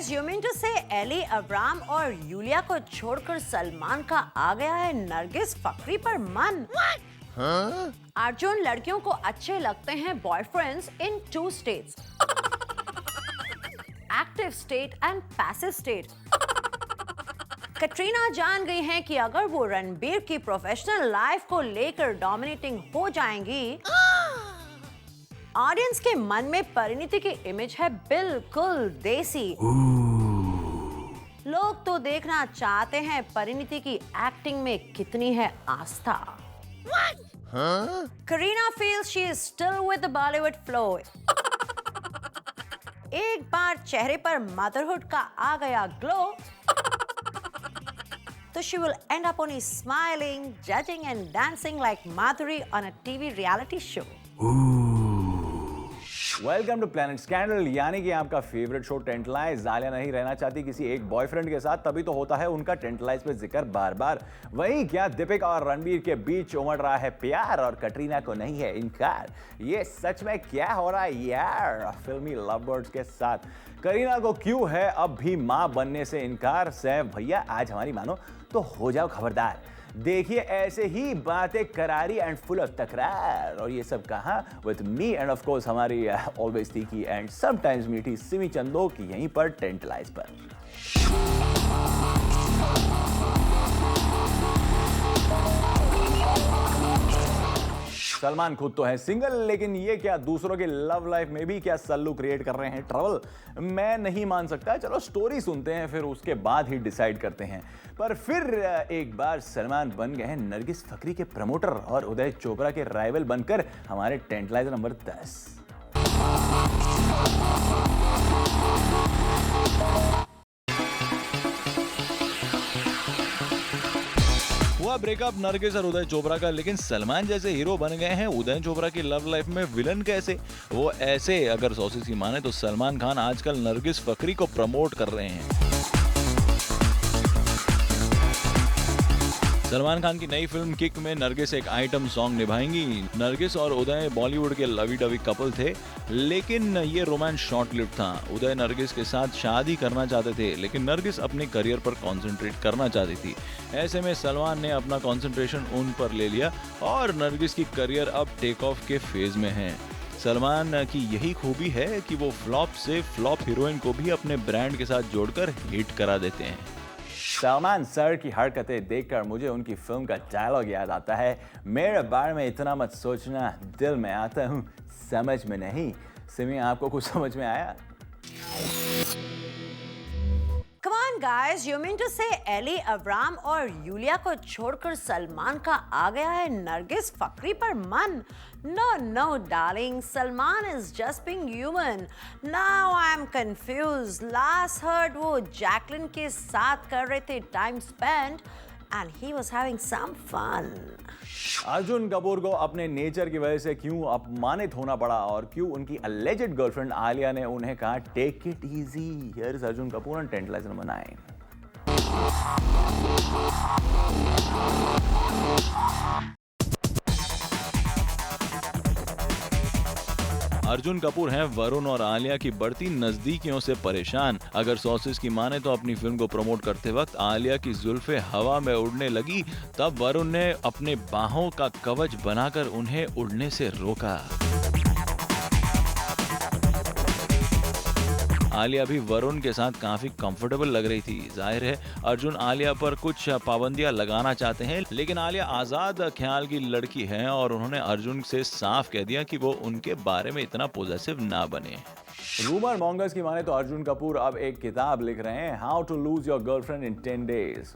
You mean to say Elli Avram और Yulia को छोड़कर सलमान का आ गया है नरगिस फकरी पर मन? अर्जुन लड़कियों को अच्छे लगते हैं boyfriends in 2 states, active state and passive state. Katrina जान गई हैं कि अगर वो रणबीर की प्रोफेशनल लाइफ को लेकर डोमिनेटिंग हो जाएंगी, ऑडियंस के मन में परिणीति की इमेज है बिल्कुल देसी। लोग तो देखना चाहते हैं परिणीति की एक्टिंग में कितनी है आस्था। Kareena feels she is still with the Bollywood flow. एक बार चेहरे पर मदरहुड का आ गया ग्लो, तो she will end up only smiling, judging and dancing like Madhuri on a TV reality show. Welcome to planet scandal, यानी कि आपका फेवरेट शो टेंटलाइज। आलिया नहीं रहना चाहती किसी एक बॉयफ्रेंड के साथ, तभी तो होता है उनका टेंटलाइज पे जिक्र बार बार। वहीं क्या दीपिका और रणबीर के बीच उमड़ रहा है प्यार और कटरीना को नहीं है इनकार? ये सच में क्या हो रहा है यार फिल्मी लवबर्ड्स के साथ? करीना को क्यों है अब भी मां बनने से इनकार? सैफ भैया आज हमारी मानो तो हो जाओ खबरदार। देखिए ऐसे ही बातें करारी एंड फुल ऑफ तकरार, और ये सब कहां? With me end of course हमारी ऑलवेज तीखी एंड समटाइम्स मीठी सिमी चंदो की यहीं पर टेंटलाइज पर। सलमान खुद तो है सिंगल, लेकिन ये क्या दूसरों के लव लाइफ में भी क्या सल्लू क्रिएट कर रहे हैं ट्रबल? मैं नहीं मान सकता। चलो स्टोरी सुनते हैं, फिर उसके बाद ही डिसाइड करते हैं। पर फिर एक बार सलमान बन गए हैं नरगिस फकरी के प्रमोटर और उदय चोपड़ा के राइवल बनकर हमारे टेंटलाइजर नंबर 10। हुआ ब्रेकअप नरगिस और उदय चोपड़ा का, लेकिन सलमान जैसे हीरो बन गए हैं उदय चोपड़ा की लव लाइफ में विलन कैसे? वो ऐसे, अगर सोर्सेस की माने तो सलमान खान आजकल नरगिस फकरी को प्रमोट कर रहे हैं। सलमान खान की नई फिल्म किक में नरगिस एक आइटम सॉन्ग निभाएंगी। नरगिस और उदय बॉलीवुड के लवी डवी कपल थे, लेकिन ये रोमांस शॉर्ट लिव्ड था। उदय नरगिस के साथ शादी करना चाहते थे, लेकिन नरगिस अपने करियर पर कंसंट्रेट करना चाहती थी। ऐसे में सलमान ने अपना कंसंट्रेशन उन पर ले लिया और नरगिस की करियर अब टेक ऑफ के फेज में है। सलमान की यही खूबी है कि वो फ्लॉप से फ्लॉप हीरोइन को भी अपने ब्रांड के साथ जोड़कर हिट करा देते हैं। सलमान सर की हरकतें देखकर मुझे उनकी फिल्म का डायलॉग याद आता है, मेरे बारे में इतना मत सोचना, दिल में आता हूँ समझ में नहीं। सिमी, आपको कुछ समझ में आया? Come on guys, you mean to say Elli Avram और यूलिया को छोड़कर सलमान का आ गया है नरगिस फकरी पर मन? No, no, darling. Salman is just being human. Now I'm confused. Last heard वो जैकलिन के साथ कर रहे थे time spent and he was having some fun. Arjun Kapoor को अपने नेचर की वजह से क्यों अपमानित होना पड़ा और क्यों उनकी अलेजेड गर्लफ्रेंड आलिया ने उन्हें कहा take it easy? Here is Arjun Kapoor on Tantalizer number 9। Arjun Kapoor हैं वरुण और आलिया की बढ़ती नजदीकियों से परेशान। अगर सोर्सेस की माने तो अपनी फिल्म को प्रमोट करते वक्त आलिया की जुल्फे हवा में उड़ने लगी, तब वरुण ने अपने बाहों का कवच बनाकर उन्हें उड़ने से रोका। आलिया भी वरुण के साथ काफी कंफर्टेबल लग रही थी। जाहिर है अर्जुन आलिया पर कुछ पाबंदियां लगाना चाहते हैं, लेकिन आलिया आजाद ख्याल की लड़की है और उन्होंने अर्जुन से साफ कह दिया कि वो उनके बारे में इतना पॉजिटिव ना बने। रूमर मॉन्गर्स की माने तो अर्जुन कपूर अब एक किताब लिख रहे हैं, how to lose your girlfriend in 10 days।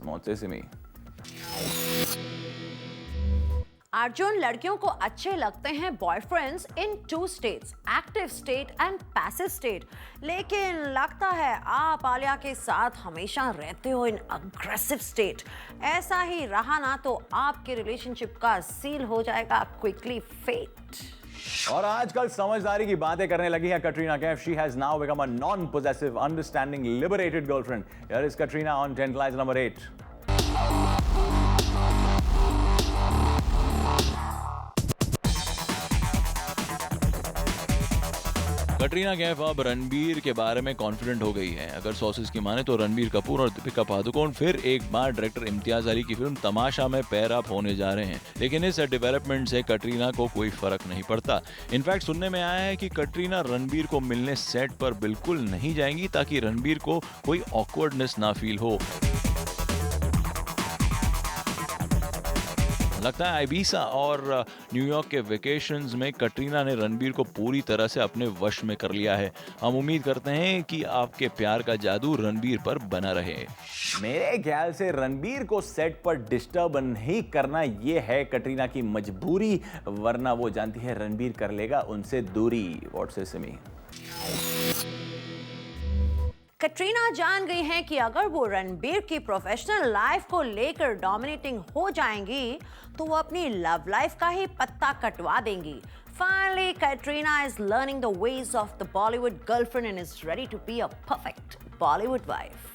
Arjun लड़कियों को अच्छे लगते हैं boyfriends in 2 states, active state and passive state. लेकिन लगता है आप आलिया के साथ हमेशा रहते हो इन अग्रेसिव स्टेट। ऐसा ही रहा ना तो आपके रिलेशनशिप का सील हो जाएगा क्विकली फेट। और आजकल समझदारी की बातें करने लगी है Katrina Kaif. She has now become a non possessive, understanding, liberated girlfriend. Here is Katrina on tent lies number 8। Katrina Kaif अब रणबीर के बारे में कॉन्फिडेंट हो गई है। अगर सोर्सेज की माने तो रणबीर कपूर और दीपिका पादुकोण फिर एक बार डायरेक्टर इम्तियाज अली की फिल्म तमाशा में पेयर अप होने जा रहे हैं। लेकिन इस डेवलपमेंट से कटरीना को कोई फर्क नहीं पड़ता। इनफैक्ट सुनने में आया है कि कटरीना रणबीर को मिलने सेट पर बिल्कुल नहीं जाएंगी ताकि रणबीर को कोई ऑकवर्डनेस ना फील हो। लगता है आइबीसा और न्यूयॉर्क के वेकेशंस में कटरीना ने रणबीर को पूरी तरह से अपने वश में कर लिया है। हम उम्मीद करते हैं कि आपके प्यार का जादू रणबीर पर बना रहे। मेरे ख्याल से रणबीर को सेट पर डिस्टर्ब नहीं करना ये है कटरीना की मजबूरी, वरना वो जानती है रणबीर कर लेगा उनसे दूरी। व्हाट से सिमी? कटरीना जान गई हैं कि अगर वो रणबीर की प्रोफेशनल लाइफ को लेकर डोमिनेटिंग हो जाएंगी तो वो अपनी लव लाइफ का ही पत्ता कटवा देंगी। Finally, Katrina is learning the ways of the Bollywood girlfriend and is ready to be a perfect Bollywood wife.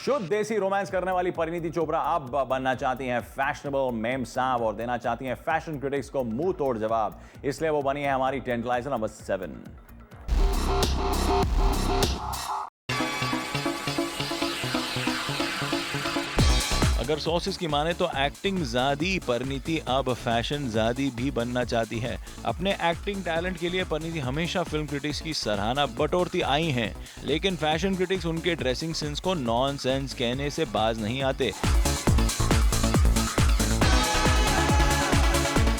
शुद्ध देसी रोमांस करने वाली परिणीति चोपड़ा अब बनना चाहती हैं फैशनेबल मेम साहब और देना चाहती हैं फैशन क्रिटिक्स को मुंह तोड़ जवाब। इसलिए वो बनी है हमारी टेंट लाइज नंबर 7। अगर सोर्सेज की माने तो एक्टिंग ज़ादी परिणीति अब फैशन ज़ादी भी बनना चाहती है। अपने एक्टिंग टैलेंट के लिए परिणीति हमेशा फिल्म क्रिटिक्स की सराहना बटोरती आई हैं, लेकिन फैशन क्रिटिक्स उनके ड्रेसिंग सेंस को नॉनसेंस कहने से बाज नहीं आते।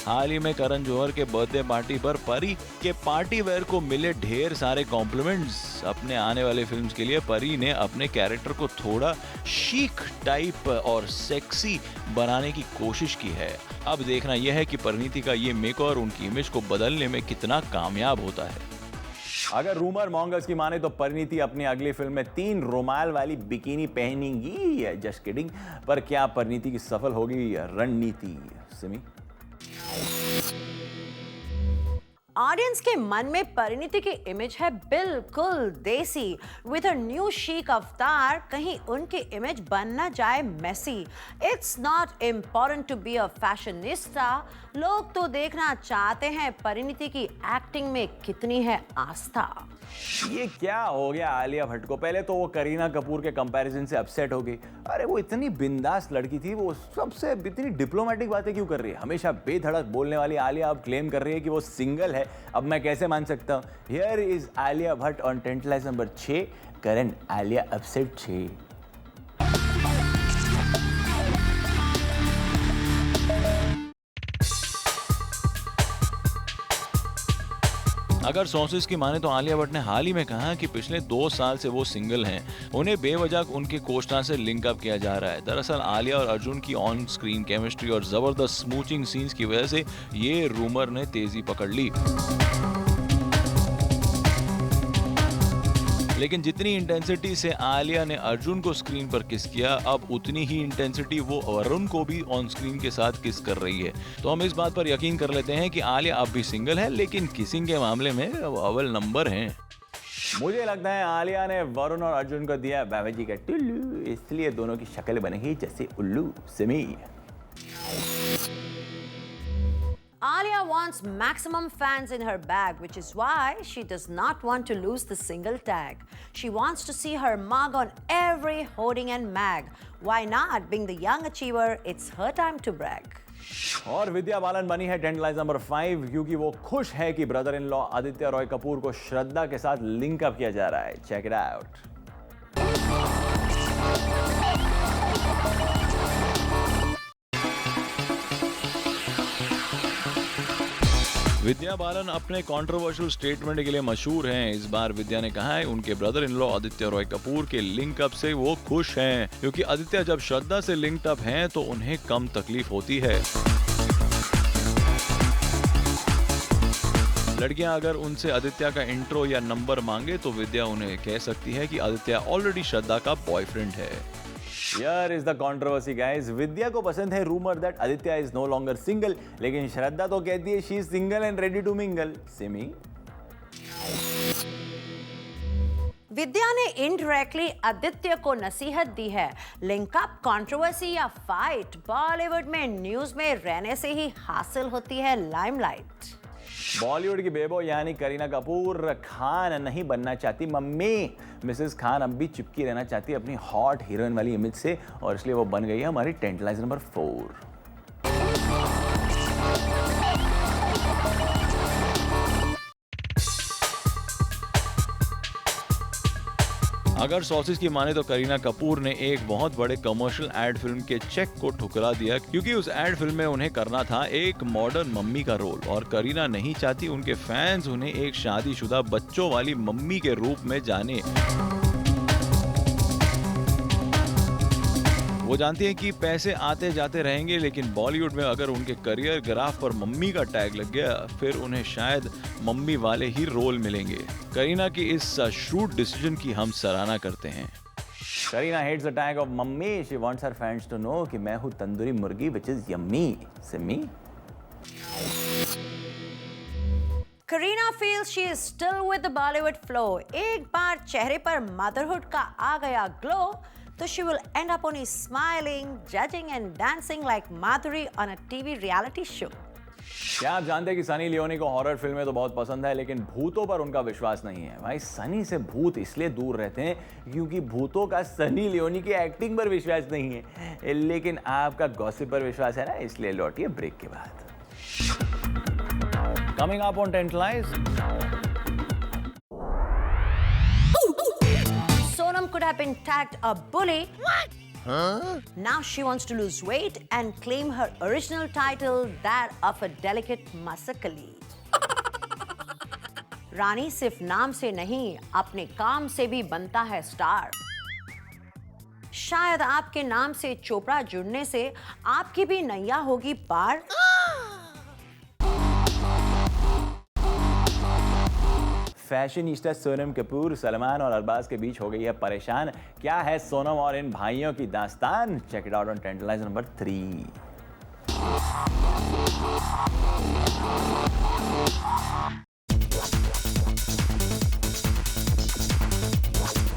हाल ही में करण जौहर के बर्थडे पार्टी पर परी के पार्टी वेयर को मिले ढेर सारे कॉम्प्लीमेंट्स। अपने आने वाले फिल्म्स के लिए परी ने अपने कैरेक्टर को थोड़ा शीक टाइप और सेक्सी बनाने की कोशिश की है। अब देखना यह है कि परिणीति का ये मेकओवर उनकी इमेज को बदलने में कितना कामयाब होता है। अगर रूमर मॉन्गर्स की माने तो परिणीति अपनी अगली फिल्म में 3 रुमाल वाली बिकिनी पहनेंगी। Just kidding. पर क्या परिणीति की सफल होगी रणनीति? सिमी? ऑडियंस के मन में परिणीति की इमेज है बिल्कुल देसी। विद हर न्यू शीक अवतार कहीं उनकी इमेज बन न जाए messy. It's not important to be a fashionista, लोग तो देखना चाहते हैं परिणीति की एक्टिंग में कितनी है आस्था। ये क्या हो गया आलिया भट्ट को? पहले तो वो करीना कपूर के कंपैरिजन से अपसेट हो गई। अरे वो इतनी बिंदास लड़की थी, वो सबसे इतनी डिप्लोमेटिक बातें क्यों कर रही है? हमेशा बेधड़क बोलने वाली आलिया अब क्लेम कर रही है कि वो सिंगल है। अब मैं कैसे मान सकता हूँ? Here is Alia Bhatt on tent lies number 6। Current Alia upset 6। अगर सोर्सेज की माने तो आलिया भट्ट ने हाल ही में कहा कि पिछले 2 साल से वो सिंगल हैं। उन्हें बेवजह उनके कोस्टार से लिंक अप किया जा रहा है। दरअसल आलिया और अर्जुन की ऑन स्क्रीन केमिस्ट्री और जबरदस्त स्मूचिंग सीन्स की वजह से ये रूमर ने तेजी पकड़ ली। लेकिन जितनी इंटेंसिटी से आलिया ने अर्जुन को स्क्रीन पर किस किया, अब उतनी ही इंटेंसिटी वो वरुण को भी ऑन स्क्रीन के साथ किस कर रही है। तो हम इस बात पर यकीन कर लेते हैं कि आलिया अब भी सिंगल है, लेकिन किसिंग के मामले में अव्वल नंबर हैं। मुझे लगता है आलिया ने वरुण और अर्जुन को दिया बाबा जी का टुल्लू, इसलिए दोनों की शक्ल बनेगी जैसे उल्लू। Simi? Alia wants maximum fans in her bag, which is why she does not want to lose the single tag. She wants to see her mug on every hoarding and mag. Why not? Being the young achiever, it's her time to brag. और विद्या बालन बनी है tent lies number 5 क्योंकि वो खुश है कि brother in law Aditya Roy Kapoor को श्रद्धा के साथ लिंक अप किया जा रहा है। Check it out. Vidya Balan अपने कंट्रोवर्शियल स्टेटमेंट के लिए मशहूर हैं। इस बार विद्या ने कहा है उनके brother in law Aditya Roy Kapoor के लिंक अप से वो खुश हैं, क्योंकि आदित्य जब श्रद्धा से लिंक्ड अप हैं तो उन्हें कम तकलीफ होती है। लड़कियां अगर उनसे आदित्य का इंट्रो या नंबर मांगे तो विद्या उन्हें कह सकती है कि आदित्य ऑलरेडी श्रद्धा का बॉयफ्रेंड है। Here is the controversy, guys. विद्या को पसंद है rumour that Aditya is no longer single, लेकिन श्रद्धा तो कहती है she is single and ready to mingle. Simi, Vidya ने इनडायरेक्टली आदित्य को नसीहत दी है, लिंकअप, कंट्रोवर्सी या फाइट बॉलीवुड में न्यूज में रहने से ही हासिल होती है लाइमलाइट। बॉलीवुड की बेबो यानी करीना कपूर खान नहीं बनना चाहती मम्मी। मिसेस खान अब भी चिपकी रहना चाहती है अपनी हॉट हीरोइन वाली इमेज से, और इसलिए वो बन गई है हमारी टेंटलाइज नंबर 4। अगर सॉसेज की माने तो करीना कपूर ने एक बहुत बड़े कमर्शियल एड फिल्म के चेक को ठुकरा दिया, क्योंकि उस एड फिल्म में उन्हें करना था एक मॉडर्न मम्मी का रोल, और करीना नहीं चाहती उनके फैंस उन्हें एक शादीशुदा बच्चों वाली मम्मी के रूप में जाने। वो जानती हैं कि पैसे आते जाते रहेंगे, लेकिन बॉलीवुड में अगर उनके करियर ग्राफ पर मम्मी का टैग लग गया फिर उन्हें शायद मम्मी वाले ही रोल मिलेंगे। करीना की इस श्रूड डिसीजन की हम सराहना करते हैं। Kareena hates the tag of mummy. She wants her fans to know कि मैं हूं तंदूरी मुर्गी which is yummy. Simi, Kareena feels she is still with the Bollywood flow. एक बार चेहरे पर मदरहुड का आ गया ग्लो तो she will end up only smiling, judging and dancing like Madhuri on a TV reality show. क्या आप जानते हैं कि सनी लियोनी को हॉरर फिल्में तो बहुत पसंद है, लेकिन भूतों पर उनका विश्वास नहीं है। भाई सनी से भूत इसलिए दूर रहते हैं क्योंकि भूतों का सनी लियोनी की एक्टिंग पर विश्वास नहीं है, लेकिन आपका गॉसिप पर विश्वास है ना, इसलिए लौटिए ब्रेक के बाद। Coming up on Tantalize, Sonam could have been tagged a bully. What? Huh? Now she wants to lose weight and claim her original title, that of a delicate masakali. रानी सिर्फ नाम से नहीं अपने काम से भी बनता है स्टार। शायद आपके नाम से चोपड़ा जुड़ने से आपकी भी नैया होगी पार। फैशनिस्टा सोनम कपूर सलमान और अरबाज के बीच हो गई है परेशान। क्या है सोनम और इन भाइयों की दास्तान? Check it out on Tantalize number 3।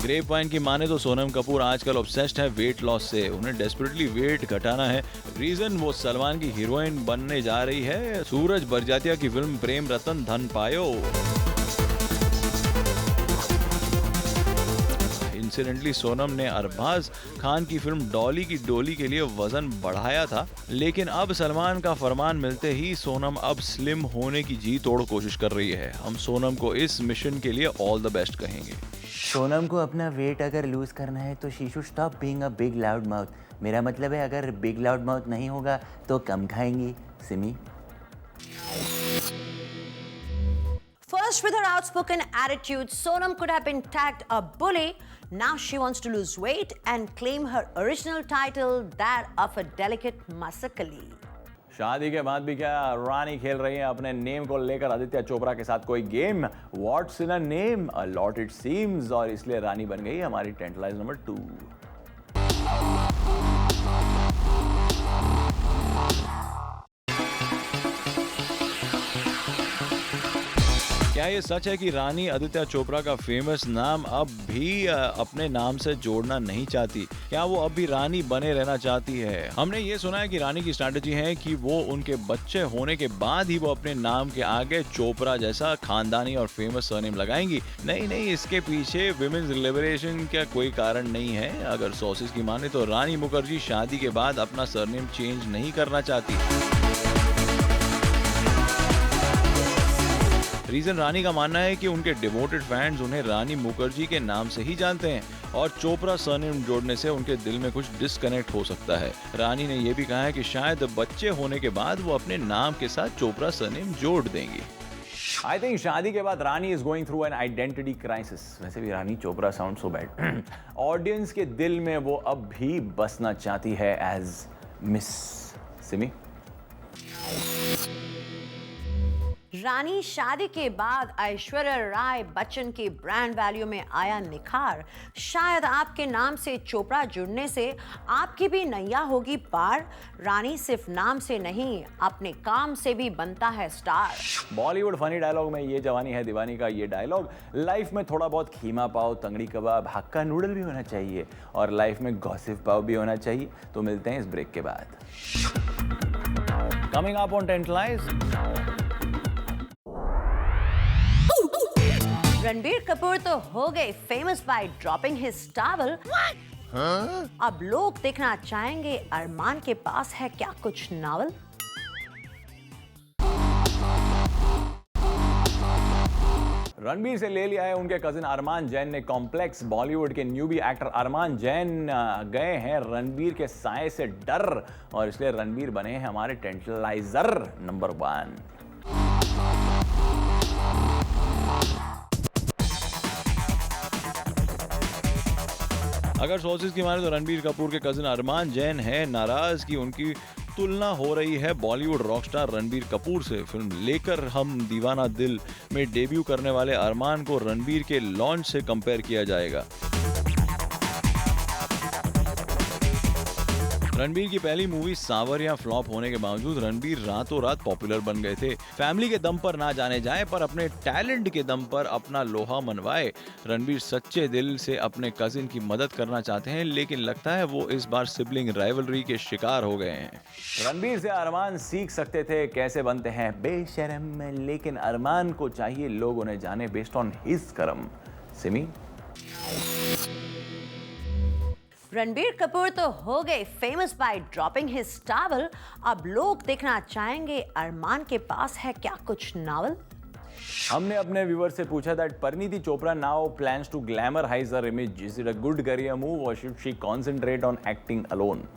Grapevine की माने तो सोनम कपूर आजकल ऑब्सेस्ड है वेट लॉस से। उन्हें डेस्परेटली वेट घटाना है। रीजन वो सलमान की हीरोइन बनने जा रही है। सूरज बरजातिया की फिल्म प्रेम रतन धन पायो। इंसिडेंटली सोनम ने अरबाज खान की फिल्म डॉली की डोली के लिए वजन बढ़ाया था, लेकिन अब सलमान का फरमान मिलते ही सोनम अब स्लिम होने की जी तोड़ कोशिश कर रही है। हम सोनम को इस मिशन के लिए ऑल द बेस्ट कहेंगे। सोनम को अपना वेट अगर लूज करना है तो she should stop being a big loud mouth. मेरा मतलब है अगर बिग लाउड माउथ नहीं होगा तो कम खाएंगी। Simi, First, with her outspoken attitude, Sonam could have been tagged a bully. Now she wants to lose weight and claim her original title, that of a delicate masakali. शादी के बाद भी क्या रानी खेल रही है अपने नेम को लेकर आदित्य चोपड़ा के साथ कोई game? What's in a name, a lot it seems, और इसलिए रानी बन गई हमारी टेंटलाइज नंबर 2। क्या ये सच है कि रानी आदित्य चोपड़ा का फेमस नाम अब भी अपने नाम से जोड़ना नहीं चाहती? क्या वो अब भी रानी बने रहना चाहती है? हमने ये सुना है कि रानी की स्ट्रैटेजी है कि वो उनके बच्चे होने के बाद ही वो अपने नाम के आगे चोपड़ा जैसा खानदानी और फेमस सरनेम लगाएंगी। नहीं, इसके पीछे विमेन्स लिबरेशन का कोई कारण नहीं है। अगर सोर्सेज की माने तो रानी मुखर्जी शादी के बाद अपना सरनेम चेंज नहीं करना चाहती। रीजन रानी का मानना है कि उनके डिवोटेड फैंस उन्हें रानी मुखर्जी के नाम से ही जानते हैं और चोपड़ा सरनेम जोड़ने से उनके दिल में कुछ डिस्कनेक्ट हो सकता है। रानी ने यह भी कहा है कि शायद बच्चे होने के बाद वो अपने नाम के साथ चोपड़ा सरनेम जोड़ देंगी। आई थिंक शादी के बाद Rani is going through an identity crisis. वैसे भी Rani Chopra sound so bad. Audience के दिल में वो अब भी बसना चाहती है एज मिस सिमी। रानी शादी के बाद ऐश्वर्या राय बच्चन के ब्रांड वैल्यू में आया निखार। शायद आपके नाम से चोपड़ा जुड़ने से आपकी भी नैया होगी पार। रानी सिर्फ नाम से नहीं अपने काम से भी बनता है स्टार। बॉलीवुड फनी डायलॉग में ये जवानी है दीवानी का ये डायलॉग, लाइफ में थोड़ा बहुत खीमा पाव, तंगड़ी कबाब, हक्का नूडल भी होना चाहिए और लाइफ में गॉसिप पाव भी होना चाहिए। तो मिलते हैं इस ब्रेक के बाद। Coming up on Tantalize, Ranbir Kapoor तो हो गए famous by dropping his towel. अब लोग देखना चाहेंगे अरमान के पास है क्या कुछ नावल। रणबीर से ले लिया है उनके कजिन अरमान जैन ने कॉम्प्लेक्स। बॉलीवुड के न्यूबी एक्टर अरमान जैन गए हैं रणबीर के साए से डर और इसलिए रणबीर बने हैं हमारे टेंटलाइजर नंबर 1। अगर सोर्सेज की माने तो रणबीर कपूर के कजिन अरमान जैन है नाराज कि उनकी तुलना हो रही है बॉलीवुड रॉकस्टार रणबीर कपूर से। फिल्म लेकर हम दीवाना दिल में डेब्यू करने वाले अरमान को रणबीर के लॉन्च से कंपेयर किया जाएगा। रणबीर की पहली मूवी सांवरिया फ्लॉप होने के बावजूद रणबीर रातों रात पॉपुलर बन गए थे। फैमिली के दम पर ना जाने जाए पर अपने टैलेंट के दम पर अपना लोहा मनवाए। रणबीर सच्चे दिल से अपने कजिन की मदद करना चाहते हैं लेकिन लगता है वो इस बार सिबलिंग राइवलरी के शिकार हो गए हैं। रणबीर से अरमान सीख सकते थे कैसे बनते हैं बेशरम, लेकिन अरमान को चाहिए लोग उन्हें जाने बेस्ड ऑन हिज कर्म। सिमी, रणबीर कपूर तो हो गए famous by dropping his towel. अब लोग देखना चाहेंगे अरमान के पास है क्या कुछ नावल। हमने अपने व्यूअर से पूछा that Parineeti Chopra now plans to glamorize her image. Is it a good career move और should she concentrate on acting alone?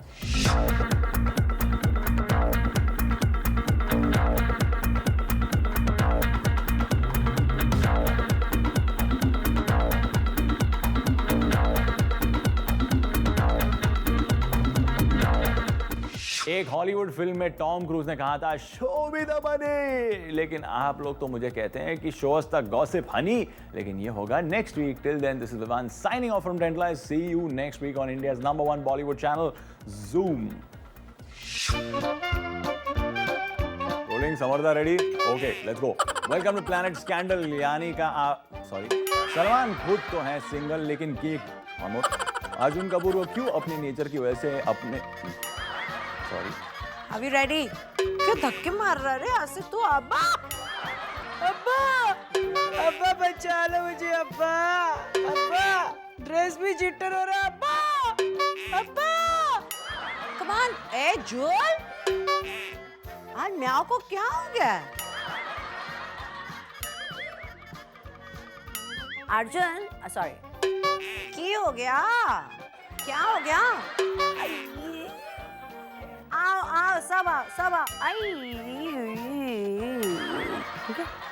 एक हॉलीवुड फिल्म में टॉम क्रूज ने कहा था शो मी द मनी, लेकिन आप लोग तो मुझे कहते हैं कि show us the gossip honey, लेकिन ये होगा next week. Till then this is Vivaan signing off from Tantalize. See you next week on India's number 1 Bollywood channel Zoom। Rolling, समर्दा ready? Okay let's go. Welcome to planet scandal. यानी का sorry, Salman खुद तो है single लेकिन की अर्जुन कपूर को क्यों अपनी नेचर की वजह से अपने सॉरी अभी रेडी? क्यों धक्के मार रहा है ऐसे तू? अब्बा अब्बा अब्बा बचा लो मुझे अब्बा। अब्बा ड्रेस भी जिटर हो रहा है अब्बा। अब्बा कम ऑन। ए जूल, आज म्याओ को क्या हो गया? अर्जुन सॉरी, की हो गया? क्या हो गया? आओ आओ सब आओ सब आओ। आई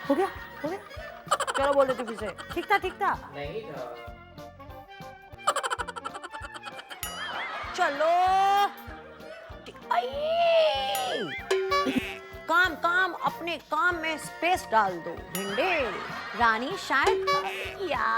हो गया हो गया। चलो बोल देती फिर से। ठीक था नहीं था। चलो काम अपने काम में स्पेस डाल दो भिंडे। रानी शायद या